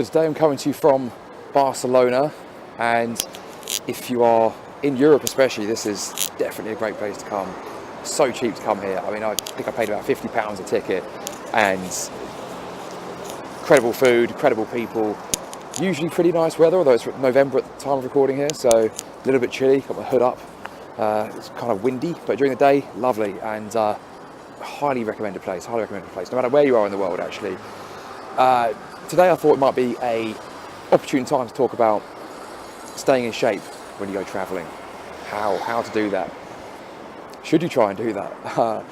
So today I'm coming to you from Barcelona, and if you are in Europe especially, this is definitely a great place to come. So cheap to come here. I mean, I think I paid about £50 a ticket, and incredible food, incredible people, usually pretty nice weather, although it's November at the time of recording here, so a little bit chilly, got my hood up. It's kind of windy, but during the day, lovely, and highly recommended place, no matter where you are in the world actually. Today I thought it might be a opportune time to talk about staying in shape when you go travelling, how to do that. Should you try and do that?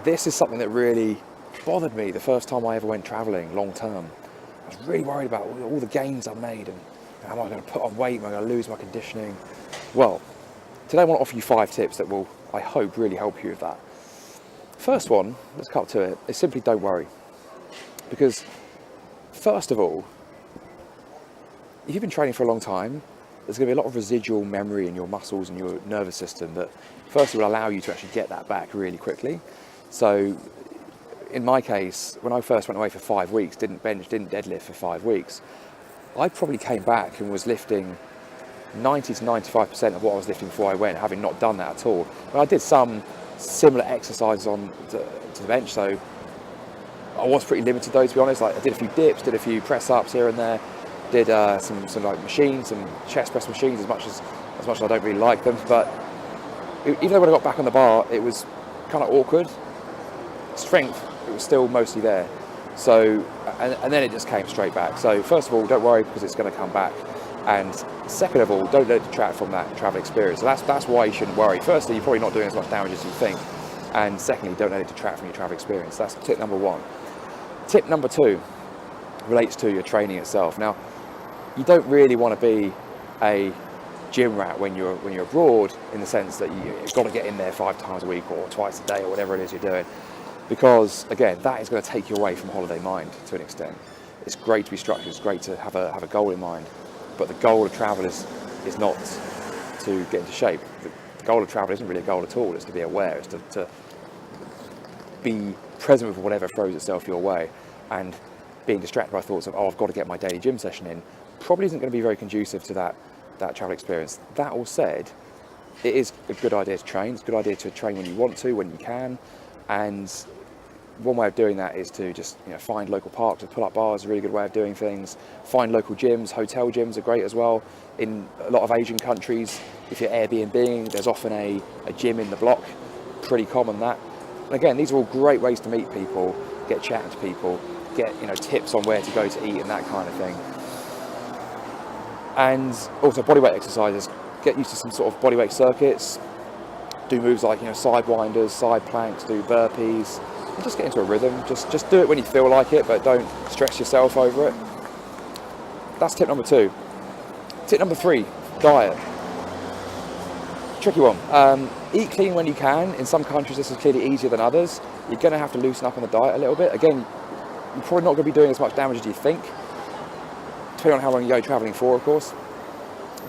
This is something that really bothered me the first time I ever went travelling long term. I was really worried about all the gains I made, and am I going to put on weight, am I going to lose my conditioning? Well, today I want to offer you 5 tips that will, I hope, really help you with that. First one, let's cut to it, is simply don't worry. Because first of all, if you've been training for a long time, there's going to be a lot of residual memory in your muscles and your nervous system that firstly will allow you to actually get that back really quickly. So in my case, when I first went away for 5 weeks, didn't bench, didn't deadlift for 5 weeks, I probably came back and was lifting 90 to 95% of what I was lifting before I went, having not done that at all. But I did some similar exercises on to the bench, so I was pretty limited though, to be honest. Like, I did a few dips, did a few press ups here and there, did some like machines, some chest press machines, as much as I don't really like them. But even though when I got back on the bar, it was kind of awkward. Strength, it was still mostly there. So, and then it just came straight back. So first of all, don't worry, because it's going to come back. And second of all, don't let it detract from that travel experience. So that's why you shouldn't worry. Firstly, you're probably not doing as much damage as you think. And secondly, don't let it detract from your travel experience. That's tip number 1. Tip number 2 relates to your training itself. Now, you don't really want to be a gym rat when you're abroad, in the sense that you've got to get in there 5 times a week or twice a day or whatever it is you're doing, because again, that is going to take you away from holiday mind to an extent. It's great to be structured, it's great to have a goal in mind, but the goal of travel is not to get into shape. The goal of travel isn't really a goal at all. It's to be aware, it's to be present with whatever throws itself your way, and being distracted by thoughts of, oh, I've got to get my daily gym session in, probably isn't going to be very conducive to that travel experience. That all said, it is a good idea to train. It's a good idea to train when you want to, when you can, and one way of doing that is to just find local parks with pull-up bars. Is a really good way of doing things. Find local gyms. Hotel gyms are great as well. In a lot of Asian countries, if you're Airbnbing, there's often a gym in the block. Pretty common, that. And again, these are all great ways to meet people, get chatting to people, get tips on where to go to eat and that kind of thing. And also bodyweight exercises. Get used to some sort of bodyweight circuits. Do moves like side winders, side planks, do burpees. And just get into a rhythm. Just do it when you feel like it, but don't stress yourself over it. That's tip number 2. Tip number 3, diet. Tricky one. Eat clean when you can. In some countries this is clearly easier than others. You're going to have to loosen up on the diet a little bit. Again, you're probably not going to be doing as much damage as you think, depending on how long you go travelling for, of course.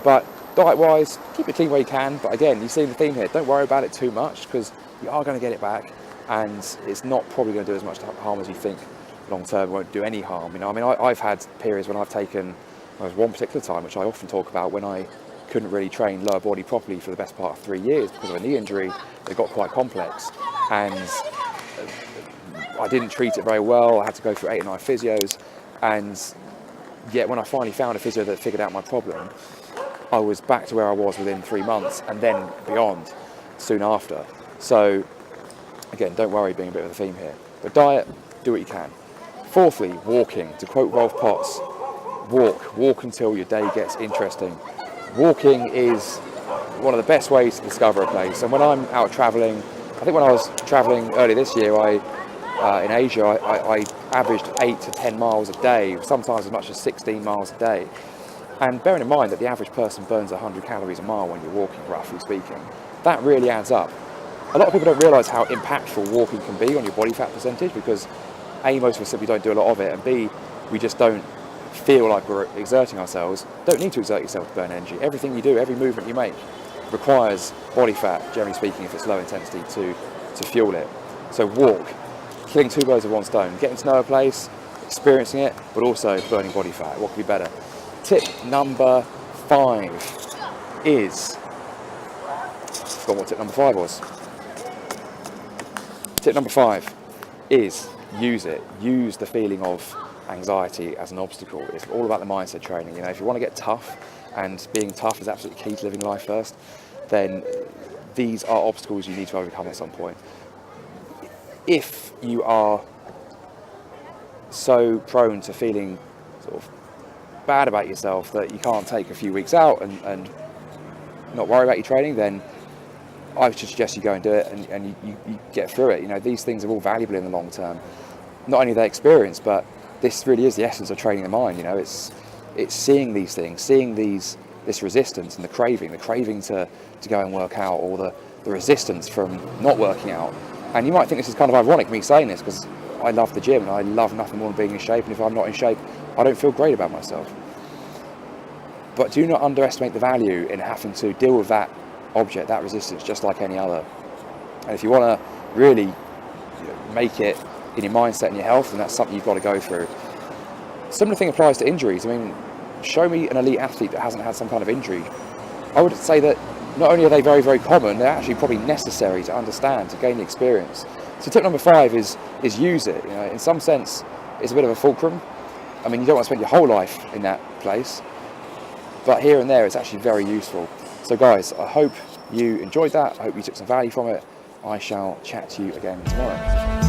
But diet-wise, keep it clean where you can. But again, you see the theme here. Don't worry about it too much, because you are going to get it back, and it's not probably going to do as much harm as you think long term. It won't do any harm. I've had periods when I've taken, there was one particular time, which I often talk about, when I couldn't really train lower body properly for the best part of 3 years because of a knee injury. It got quite complex, and I didn't treat it very well. I had to go through 8 or 9 physios, and yet when I finally found a physio that figured out my problem, I was back to where I was within 3 months, and then beyond soon after. So again, don't worry, being a bit of a theme here. But diet, do what you can. Fourthly, walking. To quote Rolf Potts, walk until your day gets interesting. Walking is one of the best ways to discover a place. And when I'm out travelling, I think when I was travelling earlier this year, in Asia, I averaged 8 to 10 miles a day, sometimes as much as 16 miles a day. And bearing in mind that the average person burns 100 calories a mile when you're walking, roughly speaking, that really adds up. A lot of people don't realise how impactful walking can be on your body fat percentage, because A, most of us simply don't do a lot of it, and B, we just don't feel like we're exerting ourselves. Don't need to exert yourself to burn energy. Everything you do, every movement you make, requires body fat, generally speaking, if it's low intensity, to fuel it. So walk, killing 2 birds with 1 stone. Getting to know a place, experiencing it, but also burning body fat. What could be better? Tip number 5 is, I forgot what tip number 5 was. Tip number 5 is use it. Use the feeling of anxiety as an obstacle. It's all about the mindset training. You know, if you want to get tough, and being tough is absolutely key to living life first, then these are obstacles you need to overcome at some point. If you are so prone to feeling sort of bad about yourself that you can't take a few weeks out and not worry about your training, then I would suggest you go and do it, and you get through it. You know, these things are all valuable in the long term. Not only their experience, but this really is the essence of training the mind. You know, it's seeing these things, seeing this resistance and the craving to go and work out, or the resistance from not working out. And you might think this is kind of ironic, me saying this, because I love the gym and I love nothing more than being in shape, and if I'm not in shape, I don't feel great about myself. But do not underestimate the value in having to deal with that object, that resistance, just like any other. And if you want to really make it in your mindset and your health, then that's something you've got to go through. Similar thing applies to injuries. I mean, show me an elite athlete that hasn't had some kind of injury. I would say that not only are they very, very common, they're actually probably necessary to understand, to gain the experience. So tip number 5 is use it. You know, in some sense, it's a bit of a fulcrum. I mean, you don't want to spend your whole life in that place, but here and there, it's actually very useful. So guys, I hope you enjoyed that. I hope you took some value from it. I shall chat to you again tomorrow.